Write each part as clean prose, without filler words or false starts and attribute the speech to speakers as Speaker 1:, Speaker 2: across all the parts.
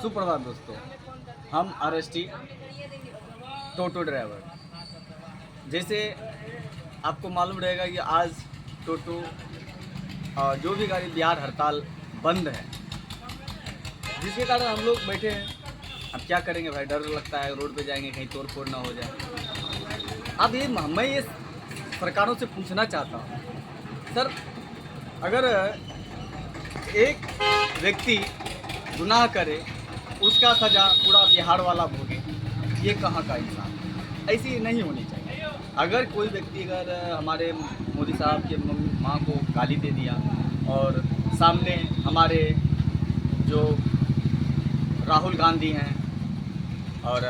Speaker 1: सुप्रभात दोस्तों। हम आरएसटी टोटो ड्राइवर, जैसे आपको मालूम रहेगा कि आज टोटो जो भी गाड़ी बिहार हड़ताल बंद है, जिसके कारण हम लोग बैठे हैं। अब क्या करेंगे भाई, डर लगता है रोड पे जाएंगे कहीं तोड़ फोड़ ना हो जाए। अब मैं ये सरकारों से पूछना चाहता हूँ, सर अगर एक व्यक्ति गुनाह करे उसका सज़ा पूरा बिहार वाला भोगे, ये कहाँ का इंसान है? ऐसी नहीं होनी चाहिए। अगर कोई व्यक्ति अगर हमारे मोदी साहब के माँ को गाली दे दिया और सामने हमारे जो राहुल गांधी हैं और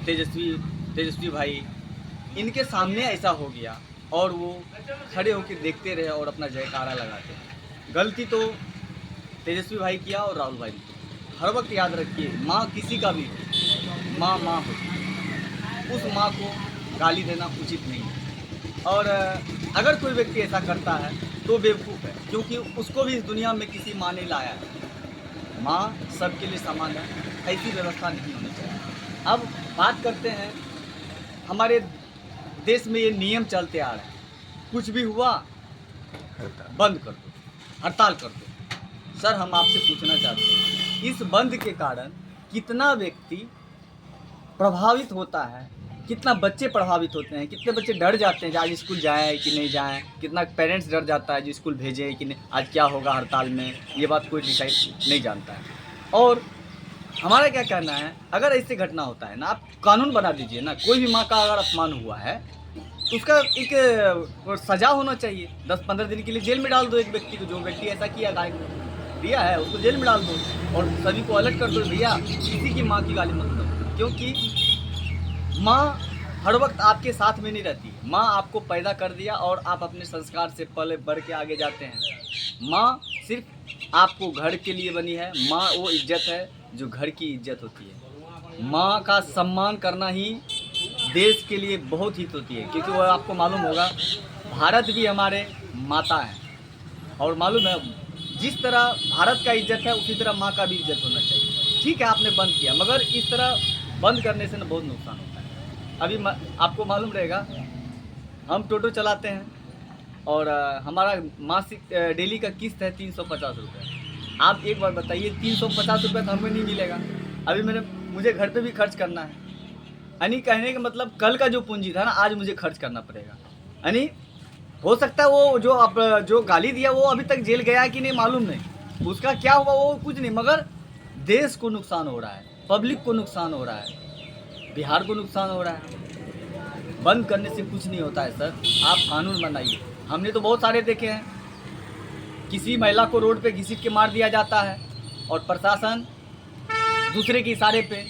Speaker 1: तेजस्वी भाई, इनके सामने ऐसा हो गया और वो खड़े होकर देखते रहे और अपना जयकारा लगाते, गलती तो तेजस्वी भाई किया और राहुल भाई ने। हर वक्त याद रखिए, माँ किसी का भी हो, माँ माँ होती, उस माँ को गाली देना उचित नहीं है। और अगर कोई व्यक्ति ऐसा करता है तो बेवकूफ़ है, क्योंकि उसको भी इस दुनिया में किसी माँ ने लाया है। माँ सबके लिए समान है, ऐसी व्यवस्था नहीं होनी चाहिए। अब बात करते हैं, हमारे देश में ये नियम चलते आ रहे हैं, कुछ भी हुआ बंद कर दो, हड़ताल कर दो। सर हम आपसे पूछना चाहते हैं, इस बंद के कारण कितना व्यक्ति प्रभावित होता है, कितना बच्चे प्रभावित होते हैं, कितने बच्चे डर जाते हैं कि आज स्कूल जाएं कि नहीं जाएं, कितना पेरेंट्स डर जाता है जो स्कूल भेजें कि नहीं, आज क्या होगा हड़ताल में, ये बात कोई डिसाइड नहीं जानता है। और हमारा क्या कहना है, अगर ऐसी घटना होता है ना, आप कानून बना दीजिए ना। कोई भी माँ का अगर अपमान हुआ है तो उसका एक सज़ा होना चाहिए। 10-15 दिन के लिए जेल में डाल दो एक व्यक्ति को, जो व्यक्ति ऐसा किया दिया है उसको जेल में डाल दो और सभी को अलर्ट कर दो, भैया किसी की माँ की गाली मत दो। क्योंकि माँ हर वक्त आपके साथ में नहीं रहती। माँ आपको पैदा कर दिया और आप अपने संस्कार से पले बढ़ के आगे जाते हैं। माँ सिर्फ आपको घर के लिए बनी है। माँ वो इज्जत है जो घर की इज्जत होती है। माँ का सम्मान करना ही देश के लिए बहुत हित होती है, क्योंकि वो आपको मालूम होगा भारत भी हमारे माता है, और मालूम है जिस तरह भारत का इज्जत है उसी तरह माँ का भी इज्जत होना चाहिए। ठीक है आपने बंद किया, मगर इस तरह बंद करने से ना बहुत नुकसान होता है। अभी आपको मालूम रहेगा, हम टोटो चलाते हैं और हमारा मासिक डेली का किस्त है 350 रुपये। आप एक बार बताइए, 350 रुपये तो हमें नहीं मिलेगा। अभी मुझे घर पे भी खर्च करना है, यानी कहने का मतलब कल का जो पूंजी था ना, आज मुझे खर्च करना पड़ेगा। यानी हो सकता है वो जो गाली दिया वो अभी तक जेल गया है कि नहीं मालूम नहीं, उसका क्या हुआ वो कुछ नहीं, मगर देश को नुकसान हो रहा है, पब्लिक को नुकसान हो रहा है, बिहार को नुकसान हो रहा है। बंद करने से कुछ नहीं होता है सर, आप कानून बनाइए। हमने तो बहुत सारे देखे हैं, किसी महिला को रोड पे घसीट के मार दिया जाता है और प्रशासन दूसरे के इशारे पे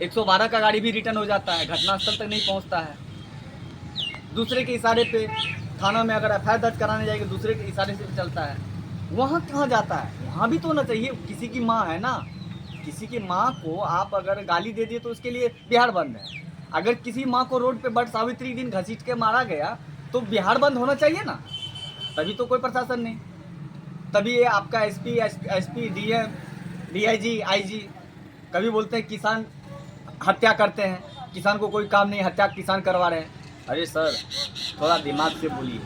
Speaker 1: 112 का गाड़ी भी रिटर्न हो जाता है, घटनास्थल तक नहीं पहुंचता है। दूसरे के इशारे पे थाना में अगर एफआईआर दर्ज कराने जाएंगे, दूसरे के इशारे से चलता है। वहाँ कहाँ जाता है, वहाँ भी तो होना चाहिए। किसी की माँ है ना, किसी की माँ को आप अगर गाली दे दिए तो उसके लिए बिहार बंद है। अगर किसी माँ को रोड पे बट सावित्री दिन घसीट के मारा गया तो बिहार बंद होना चाहिए ना। तभी तो कोई प्रशासन नहीं, तभी ये आपका एसपी डीएम डीआईजी आईजी कभी बोलते हैं किसान हत्या करते हैं, किसान को कोई काम नहीं, हत्या किसान करवा रहे हैं। अरे सर थोड़ा दिमाग से बोलिए,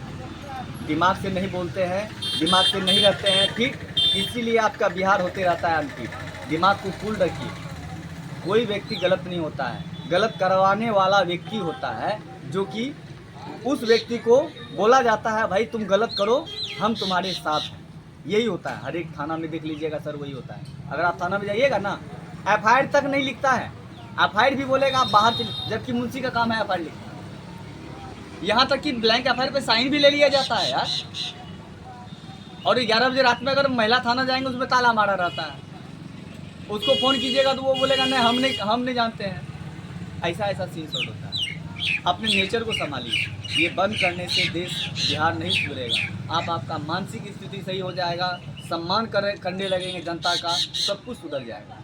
Speaker 1: दिमाग से नहीं बोलते हैं, दिमाग से नहीं रहते हैं, ठीक इसीलिए आपका बिहार होते रहता है अंकित। दिमाग को कूल रखिए, कोई व्यक्ति गलत नहीं होता है, गलत करवाने वाला व्यक्ति होता है, जो कि उस व्यक्ति को बोला जाता है भाई तुम गलत करो हम तुम्हारे साथ हैं। यही होता है, हर एक थाना में देख लीजिएगा सर, वही होता है। अगर आप थाना में जाइएगा ना, एफआईआर तक नहीं लिखता है, एफआईआर भी बोलेगा आप बाहर चलिए, जबकि मुंशी का काम है एफआईआर लिखना। यहाँ तक कि ब्लैंक एफआईआर पे साइन भी ले लिया जाता है यार। और 11 बजे रात में अगर महिला थाना जाएंगे उसमें ताला मारा रहता है, उसको फ़ोन कीजिएगा तो वो बोलेगा नहीं हम नहीं जानते हैं। ऐसा सीन सब होता है। अपने नेचर को संभालिए, ये बंद करने से देश बिहार नहीं सुधरेगा। आपका मानसिक स्थिति सही हो जाएगा, सम्मान करने लगेंगे जनता का, सब कुछ सुधर जाएगा।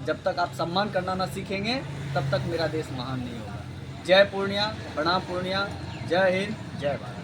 Speaker 1: जब तक आप सम्मान करना ना सीखेंगे तब तक मेरा देश महान नहीं होगा। जय पूर्णिया, प्रणाम पूर्णिया, जय हिंद, जय भारत।